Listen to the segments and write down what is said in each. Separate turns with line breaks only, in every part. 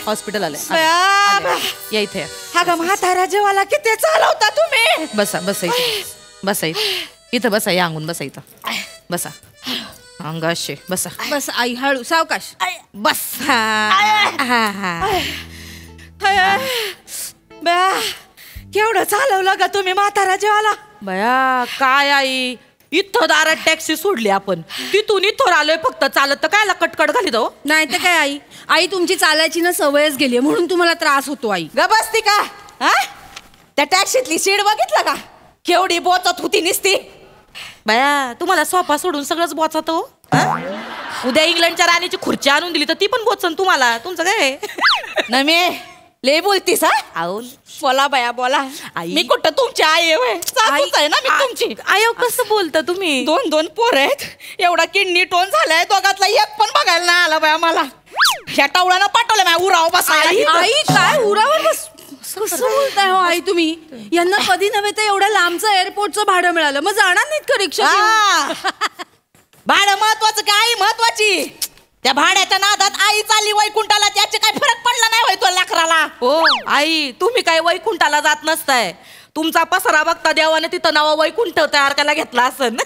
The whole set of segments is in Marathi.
हॉस्पिटल आलंय. या इथे.
हा ग म्हातारा जेवाला किती चालवता तुम्ही.
बसा बसा इथे. बसा इथं बसा. या अंगून बसा इथं. बसा अंगाशे बसा.
बस आई हळू सावकाश
बस.
केवढं चालवलं ग तुम्ही म्हातारा जेवाला.
बया काय आई इथं दारात टॅक्सी सोडली आपण तिथून इथं आलोय फक्त चालत तर कायला कटकट घाली दो.
नाही तर काय आई आई तुमची चालायची ना सवयच गेली म्हणून तुम्हाला त्रास होतो आई.
ग बसती का. त्या टॅक्सीतली सीट बघितलं का केवढी बोचत होती निसती.
बया तुम्हाला सोफा सोडून सगळंच बोचत हो. उद्या इंग्लंडच्या राणीची खुर्ची आणून दिली तर ती पण बोचन तुम्हाला. तुमचं काय
न मी लय बोलतीस.
आहो
बोला बया बोला. मी कुठं तुमची आई आहे ना मी तुमची.
आयो कसं बोलता तुम्ही.
2 पोर आहेत. एवढा किडनी टोन झालाय दोघातला एक पण बघायला नाही आला बया मला. ह्या टावळ्यानं पाठवलं माझ्या उराव बसायला.
आई काय उरावर बस कसं बोलताय हो आई तुम्ही. यांना कधी नव्हे तर एवढ्या लांबचं एअरपोर्टचं भाडं मिळालं मग जाणार नाहीत का रिक्षा.
भाडं महत्वाचं का आई महत्वाची. त्या भाड्याच्या नादात आई चालली वैकुंठाला त्याचे काय फरक पडला नाही होय तो लाकराला.
हो आई तुम्ही काय वैकुंठाला जात नसताय. तुमचा पसरा बघता देवाने तिथं नाव वैकुंठ तयार करायला घेतला असन.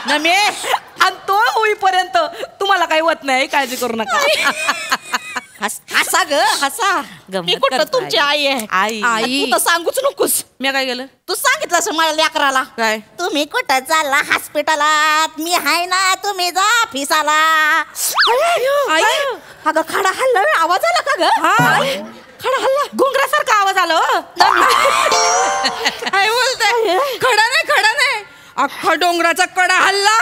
नमे
आणि तो होईपर्यंत तुम्हाला काही होत नाही काळजी करू नका.
हसा ग हसा. मी कुठं तुमची आई आहे.
आई
तू तर सांगूच नकोस.
मी काय केलं.
तू सांगितलं असं मला लेकराला
काय
तुम्ही कुठं चालला हॉस्पिटलात मी हाय ना तुम्ही जा ऑफिसाला. अगं खडा हल्ला आवाज आला का ग. खडा हल्ला
घुंगरासारखा आवाज आला.
काय बोलताय. खडा नाही अख्खा डोंगराचा कडा हल्ला.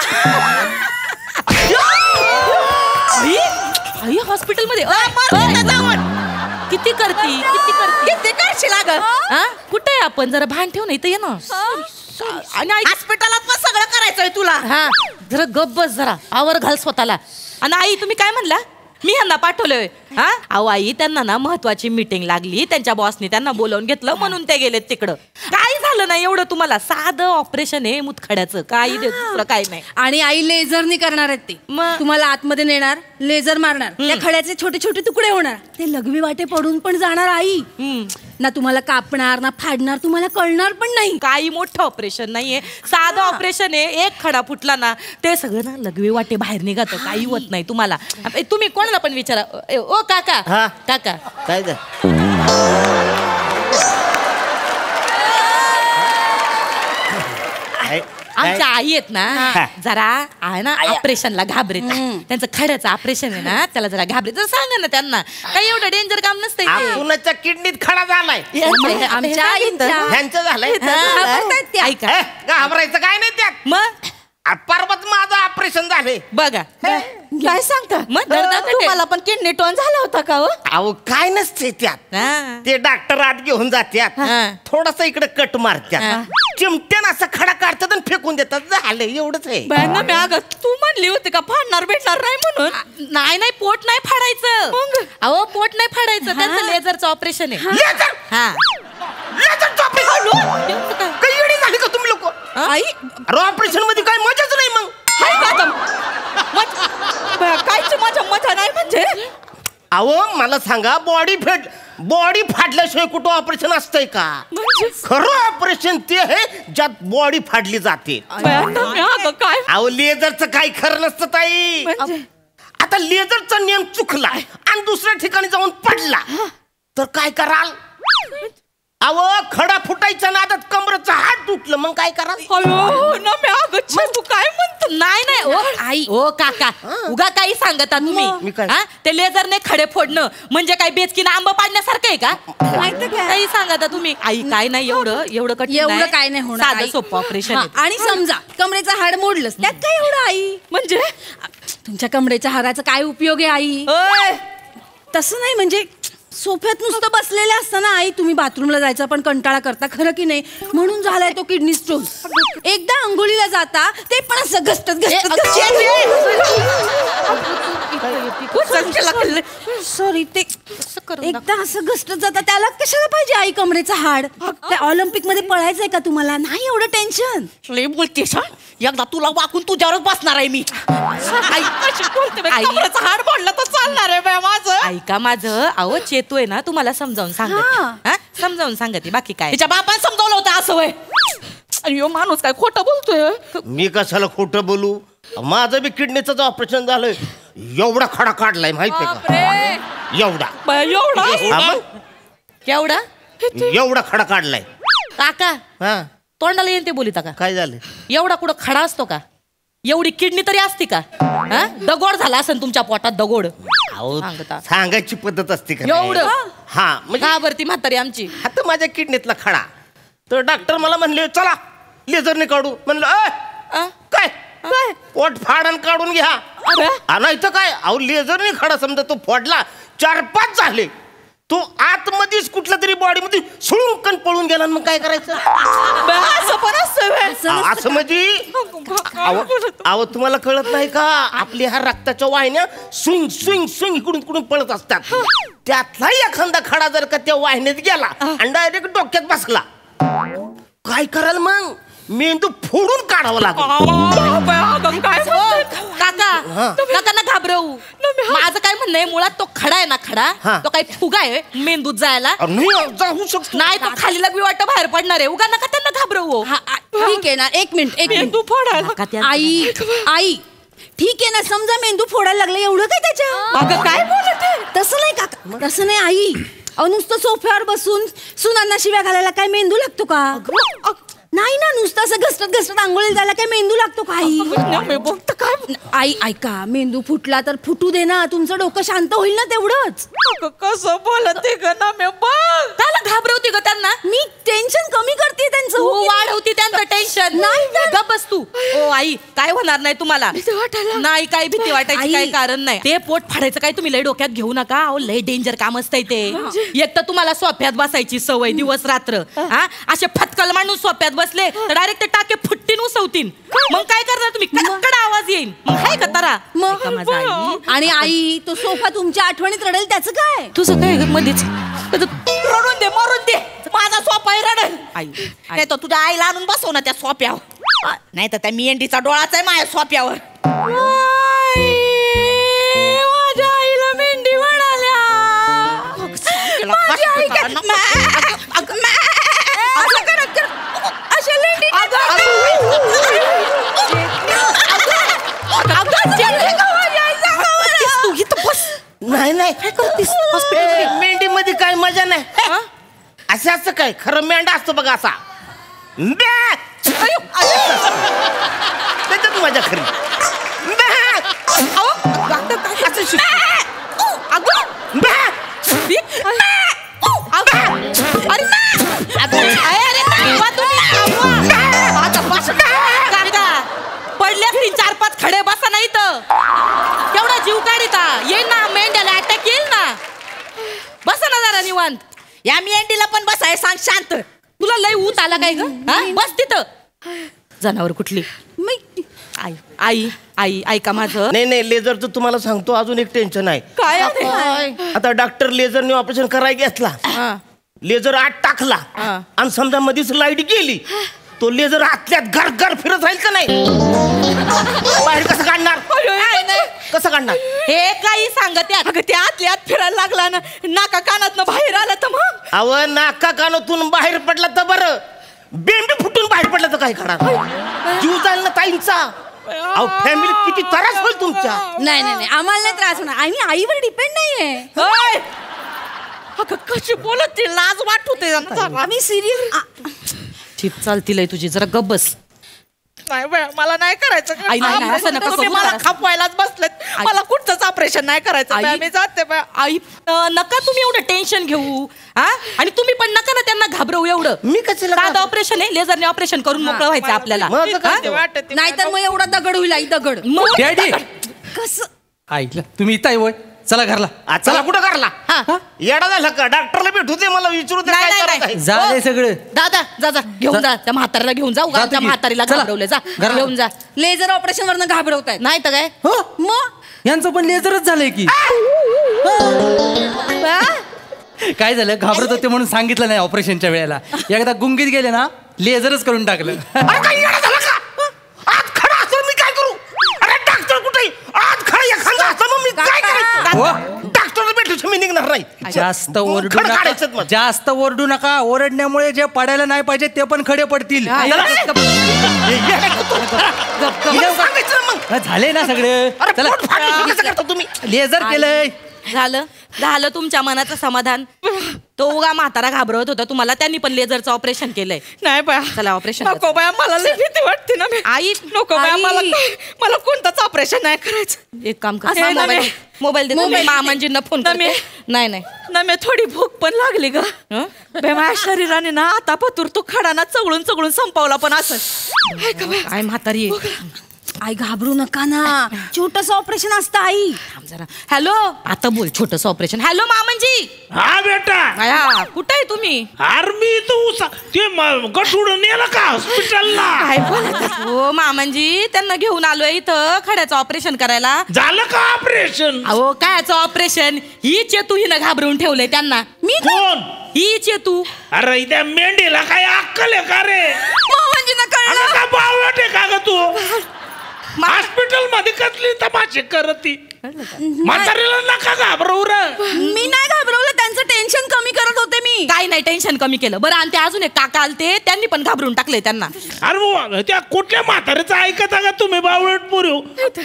आई हॉस्पिटल मध्ये किती करशील कुठे आहे आपण जरा भान ठेव ना इथं ये ना.
आणि हॉस्पिटलात पण सगळं करायचंय तुला.
हा जरा गप्प बस जरा आवर घाल स्वतःला. आणि आई तुम्ही काय म्हणला मी ह्यांना पाठवलंय. हा अहो आई त्यांना ना महत्वाची मीटिंग लागली त्यांच्या बॉसने त्यांना बोलावून घेतलं म्हणून ते गेलेत तिकडं. काय झालं नाही एवढं तुम्हाला साधं ऑपरेशन आहे मुतखड्याचं काही दुसरं काय नाही.
आणि आई लेझरनी करणार आहेत ते. तुम्हाला आतमध्ये नेणार लेझर मारणार त्या खड्याचे छोटे छोटे तुकडे होणार ते लघवी वाटे पडून पण जाणार आई. ना तुम्हाला कापणार ना फाडणार तुम्हाला कळणार पण नाही.
काही मोठं ऑपरेशन नाहीये साधं ऑपरेशन आहे. एक खडा फुटला ना ते सगळं ना लघवी वाटे बाहेर निघत काही होत नाही तुम्हाला. तुम्ही कोणाला पण विचारा. ओ काका काका
काय
आमच्या आई आहेत ना जरा आहे ना ऑपरेशनला घाबरेत. त्यांचं खड्याचं ऑपरेशन आहे ना त्याला जरा घाबरेत. सांगा ना त्यांना काही एवढं डेंजर काम नसतं.
कुणाच्या किडनीत खडा झालाय
आमच्या
ह्यांचं झालंय.
ऐका
घाबरायचं काय नाही त्यात.
मग
परवाच माझं ऑपरेशन झाले
बघा.
काय सांगता
मग
तुम्हाला पण किडनी टोन झाला होता का.
अहो काय नसते त्यात. ते डॉक्टर आत घेऊन जात्यात थोडस इकडे कट मारत्यात चिमट्यानं असं खडा काढतात आणि फेकून देतात झालं एवढंच आहे.
तू म्हणली होती का फाडणार भेटणार नाही म्हणून.
नाही पोट नाही फाडायचं. अहो पोट नाही फाडायचं त्यांचं लेझरचं ऑपरेशन आहे.
झाली का तुम्ही लोक.
आई
ऑपरेशन मध्ये काय मजाच नाही मग.
कायच माझ्या मजा नाही म्हणजे.
अहो मला सांगा बॉडी फाडल्याशिवाय कुठं ऑपरेशन असतंय का. खरं ऑपरेशन ते आहे ज्यात बॉडी फाडली जाते.
काय
अहो लेझरचं काही खरं नसतं ताई. आता लेझरचा नियम चुकला आणि दुसऱ्या ठिकाणी जाऊन पडला तर काय कराल. अहो खडा फुटायचा ना आता कमरेचा हात तुटलं मग काय करा.
तू काय म्हणतो.
नाही ओ आई ओ काका उगा काही सांगता तुम्ही. ते लेझरने खडे फोडणं म्हणजे काय बेचकीनं आंबा पाडण्यासारखं आहे का. काही सांगता तुम्ही. आई काय नाही एवढं
काय नाही होणार.
साधं सोपं ऑपरेशन.
आणि समजा कमरेचं हाड मोडलंस त्यात काय एवढं आई.
म्हणजे
तुमच्या कमरेच्या हाडाचा काय उपयोग आहे आई. तसं नाही म्हणजे सोफ्यात नुसतं बसलेले असताना आई तुम्ही बाथरूमला जायचा पण कंटाळा करता खरं की नाही म्हणून झालाय तो किडनी स्टोन. एकदा अंघोळीला जाता ते पण असं घसटत सॉरी ते एकदा असं घसटत जाता त्याला कशाला पाहिजे आई कमरेचं हाड. त्या ऑलिम्पिक मध्ये पळायचंय का तुम्हाला नाही एवढं टेन्शन.
लई बोलतेस हा एकदा तुला वाकून तुझ्यावरच बसणार आहे मी. कमरेचं हाड पडलं तर चालणार आहे बाय माझं.
ऐका माझं अहो चेतू आहे ना तुम्हाला समजावून सांगते समजावून सांगते बाकी काय.
तिच्या बापाने समजावलं होतं असं वय. अयो माणूस काय खोटं बोलतोय.
मी कशाला खोटं बोलू. माझं बी किडनीचं ऑपरेशन झालंय. एवढा खडा काढलाय माहितीये का. एवढा
एवढा
हा मग?
केवढा
एवढा खडा काढलाय.
काका
हा
तोंडाला येईन ते बोलिता का.
काय झालं.
एवढा कुठं खडा असतो का. एवढी किडनी तरी असती का. दगोड झाला असेल तुमच्या पोटात दगोड.
अहो,
सांगता.
सांगायची पद्धत असते का.
एवढं
हा म्हणजे
का बरं ती म्हातारी आमची.
आता माझ्या किडनीतला खडा. तर डॉक्टर मला म्हणले चला लेझरने काढू. म्हणलं काय काय पोट फाडण काढून घ्या. नाही तर काय अहो लेझरने खडा समजा तो फोडला 4-5 झाले. तो आतमध्येच कुठल्या तरी बॉडीमध्ये सुळून पळून गेला. मग काय करायचं.
असं पण असतं
असं म्हणजे अहो तुम्हाला कळत नाही का आपल्या ह्या रक्ताच्या वाहिन्या स्विंग स्विंग स्विंग इकडून तिकडून पळत असतात. त्यातला एखादा खडा जर का त्या वाहिन्यात गेला आणि डायरेक्ट डोक्यात बसला काय कराल मग. मेंदू फोडून काढावा लागेल.
काका ना घाबरवू. माझं काय म्हणणं आहे मुळात तो खडा आहे ना खडा तो काही फुगा आहे मेंदूत जायला
जाऊ शकतो.
नाही तो खाली लगवी वाटत बाहेर पडणार आहे. उगा नका त्यांना घाबरवू.
ठीक आहे ना एक मिनिट
मेंदू फोडायला.
आई आई ठीक आहे ना समजा मेंदू फोडायला लागला एवढं काय त्याच्या.
काय बोलत
तसं नाही काका तसं नाही आई. अहो नुसतं सोफ्यावर बसून सुनांना शिव्या घालायला काय मेंदू लागतो का. नाही ना नुसतं असं घसटत घसटत आंघोळीला जायला काय मेंदू लागतो काही. आई ऐका मेंदू फुटला तर फुटू दे ना तुमचं डोकं शांत होईल ना तेवढंच.
कसं बोलते ग ना मी बघ.
त्याला घाबरवती ग त्यांना.
मी टेन्शन कमी करते त्यांचं.
तू वाढवती त्यांचं टेन्शन.
नाही
गप बस तू. ओ आई काय होणार नाही तुम्हाला. नाही काय भीती वाटायची काही कारण नाही. ते पोट फाडायचं काय तुम्ही लय डोक्यात घेऊ नका. अहो लय डेंजर काम असतंय ते. एक तर तुम्हाला सोफ्यात बसायची सवय दिवस रात्र. असे फटकल मांडून सोफ्यात बसले तर डायरेक्ट ते टाके फुटतीन उसवतीन. मग काय करणार तुम्ही. कडकड आवाज येईल. मग काय कतारा माझा आई.
आणि आई तो सोफा तुमच्या आठवणीत रडेल त्याचं काय.
तुझं काय मध्येच
रडून दे मरून दे माझा सोपा रडल.
आई
नाही तर तुझ्या आईला आणून बसव ना त्या सोप्यावर. नाही तर त्या मेंढीचा डोळाच आहे माझ्या सोप्यावर. माझ्या आईला मेंढी म्हणाल्या. माझी आई
नाही नाही मेंढी मध्ये काय मजा नाही. असं असं काय खरं मेंढा असतो बघा असा. त्याच्यात मजा खरी.
पडल्यास 3-4-5 खडे बसा नाही तर केवढा जीव काढिता येईल ना मेंढ्याला अटॅक येईल ना. बसा ना जरा निवांत.
या मेंढीला पण बसाय सांग शांत.
तुला लय ऊत आला काय ग. बस तिथं जनावर कुठली. आई आई आई ऐका माझं.
नाही नाही लेझरचं तुम्हाला सांगतो अजून एक टेन्शन आहे.
काय
आता डॉक्टर लेझरने ऑपरेशन करायला घेतला. लेझर आत टाकला आणि समजा मध्येच लाईट गेली तो लेझर आतल्यात घर घर फिरत राहील का नाही. बाहेर कसं काढणार. कसं काढणार.
हे काही सांगत
ते आतल्या आत फिरायला लागला ना नाका कानात बाहेर आला तर मग.
अव नाका कानातून बाहेर पडला तर बरं बेंबी फुटून बाहेर पडला तर काय करणार. जीव जाईल ना ताईंचा. अहो फॅमिली किती त्रास होईल तुमच्या.
नाही नाही आम्हाला नाही त्रास होणार. आम्ही आईवर डिपेंड नाहीये.
कशी बोलत ती लाज वाटते.
आम्ही सिरियस
ठीक चालतील तुझी जरा गप बस.
नाही मला नाही करायचं.
आई, नाही, असं नका
तुम्ही
करू
मला
जरा.
खपवायलाच बसलेत. मला कुठचंच ऑपरेशन नाही करायचं.
आई.
मी जाते
आई नका तुम्ही एवढं टेन्शन घेऊ. आणि तुम्ही पण नका ना त्यांना घाबरवू एवढं.
मी कशाला
साधं ऑपरेशन आहे लेझरने ऑपरेशन करून मोकळं व्हायचं आपल्याला.
वाटत
नाहीतर मग एवढा दगड होईल आई दगड.
डॅडी
कसं
ऐकलं तुम्ही इथं आहे होय. चला घरला.
चला कुठं करला
हा.
येडा झाला का? डॉक्टरला भेटू दे, मला विचारू दे
नाही,
काय
नाही,
करायचं
नाही.
आहे.
झालंय
हो.
सगळं.
दादा जा घेऊन जा त्या म्हाताऱ्याला घेऊन जाऊ
जातो
त्या
की.
म्हातारीला
चला.
घाबरवलं जा
घराला.
घेऊन जा.
लेझर ऑपरेशन वरनं घाबरवतायत.
नाही तर काय
हो
मग
यांचं पण लेझरच झालंय की. काय झालं, घाबरत होते म्हणून सांगितलं नाही ऑपरेशनच्या वेळेला. एकदा गुंगीत गेले ना लेझरच करून टाकलं.
अरे काय येडा झाला का? आज खडा असं मी काय करू? अरे डॉक्टर कुठे? आज खडा एखादा असं मग मी काय करायचं?
हो.
डॉक्टरला भेटू मी निघणार नाही.
जास्त ओरडू
खडं काढायचं
नका,
मग.
जास्त ओरडू नका. ओरडण्यामुळे जे पडायला नाही पाहिजे ते पण खडे पडतील.
मला सांगायचं ना मग.
झाले ना सगळे.
अरे
चला
पोट फाटलं कसं करता तुम्ही?
लेझर केलंय.
झालं तुमच्या मनाचं समाधान. तो उगा म्हातारा घाबरवत होता तुम्हाला, त्यांनी पण लेझरचं ऑपरेशन केलंय.
नाही बाया
चला ऑपरेशन
नको बाया, मला लई भीती वाटते ना.
आई
नको बाया,
आई.
मला कोणतंच ऑपरेशन नाही करायचं.
एक काम कर
असं आहे ना
मोबाईल
मी.
मोबाईल दे
मोबाईल
मामांजींना फोन
ना
करते.
मी.
नाही
ना मी थोडी भूक पण लागली ग. बे माझ्या शरीराने ना आता पतूर तो खडा ना चगळून चगळून संपवला पण असं.
काय म्हातारी
आई घाबरू नका ना, छोटस ऑपरेशन असतं आई.
जरा हॅलो आता बोल छोटस ऑपरेशन. हॅलो मामांजी.
हा बेटा,
आया कुठे आहे तुम्ही?
आर्मी तो ते गठुड नेलं का हॉस्पिटलला?
काय बोलत हो मामांजी, त्यांना घेऊन आलोय इथं खड्याचं ऑपरेशन करायला.
झालं का ऑपरेशन?
अहो कायचं ऑपरेशन? ही चेतू हिनं घाबरवून ठेवलंय त्यांना.
मी
कोण?
ही चेतू.
अरे त्या मेंढीला काय अक्कल आहे का रे?
मोहनजींना
अगं
कळलं.
का बावळट आहे का ग तू? हॉस्पिटल मध्ये कसली तमाशे करती? म्हातारीला नका घाबरवू रे.
मी नाही घाबरवलं, त्यांचं टेन्शन कमी करत होते मी.
काय नाही टेन्शन कमी केलं. बरं आणि ते अजून एक काका आलते, त्यांनी पण घाबरून टाकले त्यांना.
अरे बुवा, त्या कुठल्या म्हातारीचं ऐकता का तुम्ही बावळट पोरी?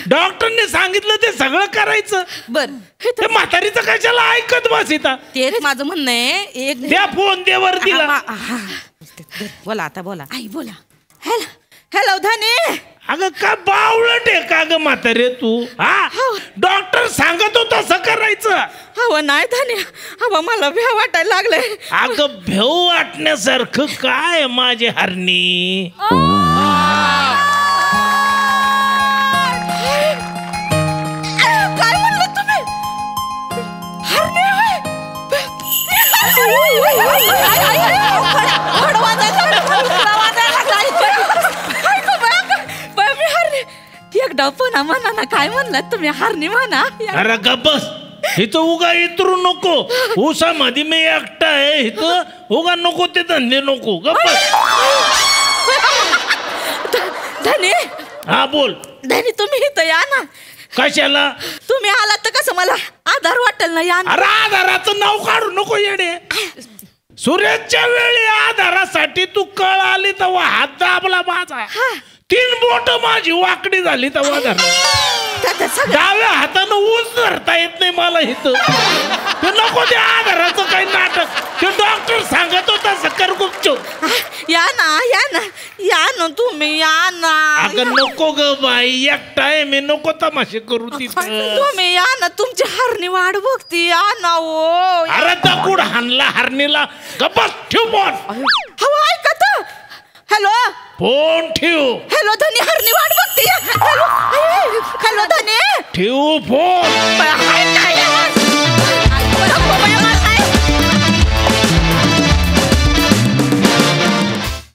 डॉक्टरने सांगितलं ते सगळं करायचं.
बर
ते म्हातारीचं कशाला ऐकत बसिता?
तेच माझं म्हणणं आहे. एक
त्या फोन दे वर दिला.
बोला आता बोला.
आई बोला.
हॅलो धने.
अगं का बावळट आहे का ग म्हातारे तू? हा डॉक्टर सांगत होता तसं करायचं.
हवं नाही धने, हवं मला भ्या वाटायला लागलंय.
अगं भेऊ वाटण्यासारखं काय माझे हरणी?
काय म्हणलं तुम्ही? हरणे होय? घोडा वाजायला लागला, घोडा वाजायला लागला. काय गं बाया, बाया मी हरणे. एकदा पुन्हा म्हणा ना, काय म्हणलात तुम्ही? हरणी म्हणा.
अरे गप्पस, इथं उगा इतरू नको. ऊसामध्ये मी एकटा आहे, इथं उगा नको ते धंदे नको. गप्पस.
धने
हा बोल.
धने तुम्ही इथं या ना.
कशाला?
तुम्ही आलात तर कसं मला आधार वाटेल ना. या ना.
अरे आधाराचं नाव काढू नको येडे. सूर्याच्या वेळी आधारासाठी तू कळ आली तेव्हा हात दाबला माझा. 3 बोट माझी वाकडी झाली तेव्हा डाव्या हातानं ऊस धरता येत नाही मला इथं. ते नको त्या आधाराचं काही नाटक. ते डॉक्टर सांगत होता कर गुपचूप.
या ना, या ना, या ना तुम्ही या ना.
अगं नको ग बाई, एकटा आहे मी, नको तमाशे करू तिथं.
तुम्ही या ना, तुमची हरणी वाट बघती. या ना ओ.
अरे दगड हाणला हरणीला. गप्पा ठेव फोन.
हवं ऐकत. हॅलो
फोन ठेव.
हॅलो धनी, हरणी वाट बघती. हॅलो हॅलो धनी.
ठेव फोन.